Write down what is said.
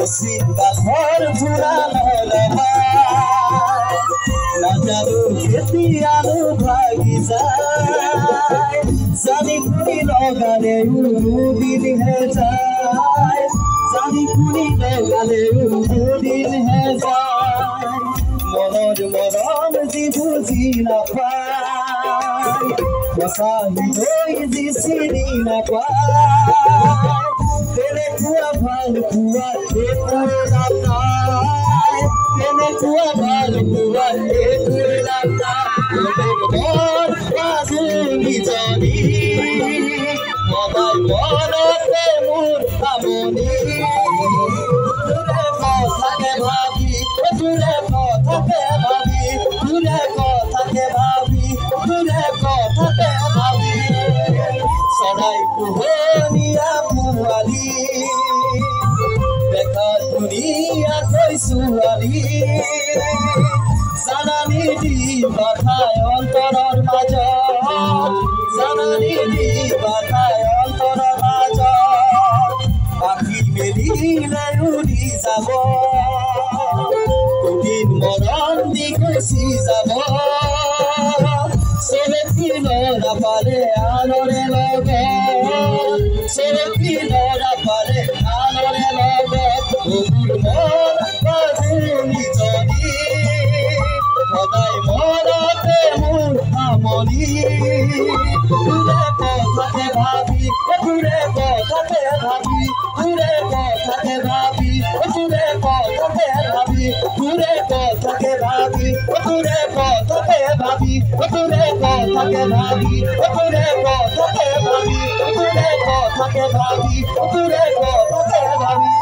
सीता घर झुरा नजारू खेती आलू भागी जाए जानी कुनी लगाले दिन है जाए जानी कुनी लगाले दिन है जाए मनोज मरम जी बुझी ना पाए बसाही होई जी सिरी ना पाए तेरे कुआ भाल कुआ पूरे लाताय तेरे कुआ भाल कुआ पूरे लाताय मोर बाजुनी जानी मोबाइल मोरते मोर আমনি দূরে কথাকে ভাবি দূরে কথাকে ভাবি দূরে কথাকে ভাবি সদাই কুহনিয়া পুৱালি দেখা দুনিয়া কৈছো আলি জানানি দি বাধাই অন্তৰৰ মাজত জানানি দি বাধাই অন্তৰৰ মাজত বাকি মেলিলে উৰি যাব দুদিন মৰম দি গুচি যাব চেলেকি নাপালে আনৰে লগত চেলেকি নাপালে আনৰে লগত মোৰ মন বাজুনি জনি সদায় মনতে মোৰ আমনি দূৰে কথাকে ভাবি দূৰে কথাকে ভাবি দূৰে কথাকে ভাবি দূৰে কথাকে ভাবি দূৰে কথাকে ভাবি দূৰে কথাকে ভাবি দূৰে কথাকে ভাবি দূৰে কথাকে ভাবি দূৰে কথাকে ভাবি দূৰে কথাকে ভাবি